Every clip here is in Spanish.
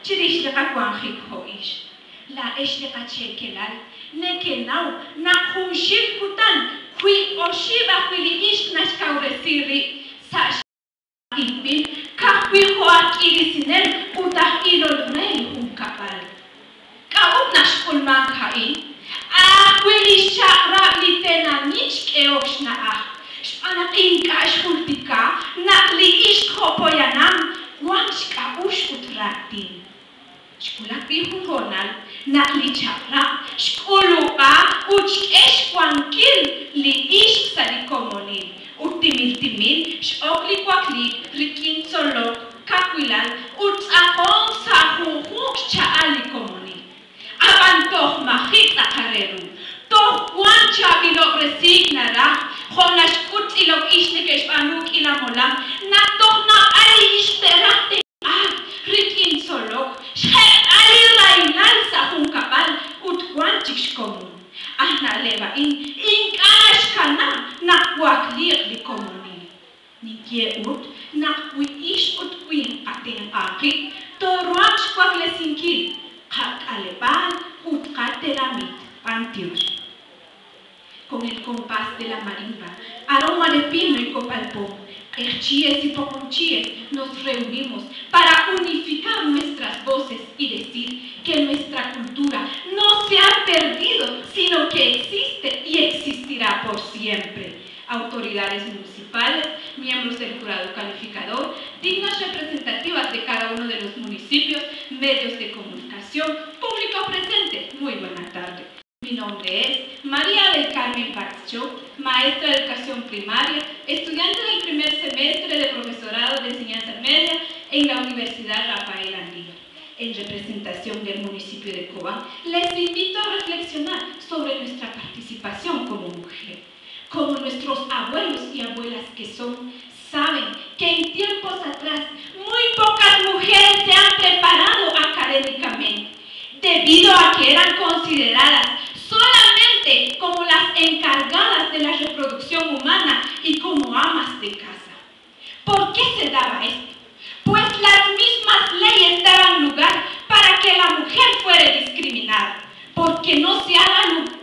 chirish le kakwanjik hoish. La esh le kachekelal, ne kenau, na kunshib kutan, kui oshiba kwili ish nashkauresiri, sash ipil, kakwi hoakiri sinel, utah ilol rei kapal. Kau nashkulman kai, kwili shakra li tena nich keosh na Anak inka shultika, nakli ish hopoyanam, wanshka ush utratin. Shkulakri huronal, nakli chakra, shkulupa, uchkesh wankil, li ish sarikomonil. Timil, shokli kwakli, rikin solok, kakwilal, utzakon sahunhuk chaali komonil. Abantoh mahita kareru, toh wancha bilok resignara, Honas kut ilok isne ke spanuk ilamolam, na toh na ali isterate rikin solok, ali rainal sa kapal utwanchik komun. Na leva in kanash kana na kwaklir li komuni. Nikie na kwi ish kwin aten akik, to ruach kwakle sinkil, kak alepan katteramit pantios. Con el compás de la marimba, aroma de pino y copalpón, erchíes y poconchíes, nos reunimos para unificar nuestras voces y decir que nuestra cultura no se ha perdido, sino que existe y existirá por siempre. Autoridades municipales, miembros del jurado calificador, dignas representativas de cada uno de los municipios, medios de comunicación, público presente, muy buena tarde. Mi nombre es María del Carmen Barcho, maestra de educación primaria, estudiante del primer semestre de profesorado de enseñanza media en la Universidad Rafael Andívar. En representación del municipio de Cobán, les invito a reflexionar sobre nuestra participación como mujer. Como nuestros abuelos y abuelas que son, saben que en tiempos atrás muy pocas mujeres se han preparado académicamente, debido a que eran consideradas solamente como las encargadas de la reproducción humana y como amas de casa. ¿Por qué se daba esto? Pues las mismas leyes daban lugar para que la mujer fuera discriminada, porque no se ha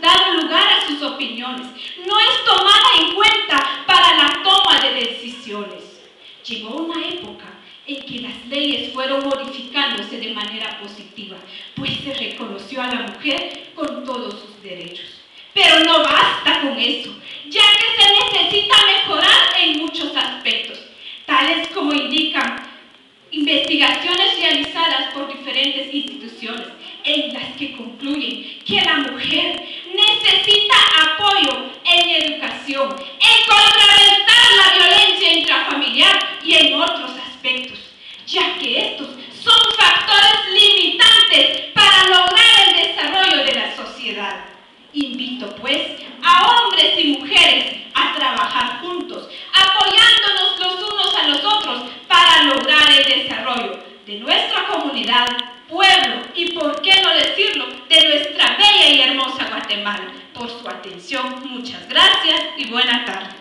dado lugar a sus opiniones, no es tomada en cuenta para la toma de decisiones. Llegó una época en que las leyes fueron modificándose de manera positiva, pues se reconoció a la mujer con todos sus derechos. Pero no basta con eso, ya que se necesita mejorar en muchos aspectos, tales como indican investigaciones realizadas por diferentes instituciones, en las que concluyen que la mujer necesita apoyo en educación, en contrarrestar la violencia intrafamiliar y en otros aspectos, ya que estos son factores limitantes para lograr el desarrollo de la sociedad. Invito pues a hombres y mujeres a trabajar juntos, apoyándonos los unos a los otros para lograr el desarrollo de nuestra comunidad, pueblo y, por qué no decirlo, de nuestra bella y hermosa Guatemala. Por su atención, muchas gracias y buena tarde.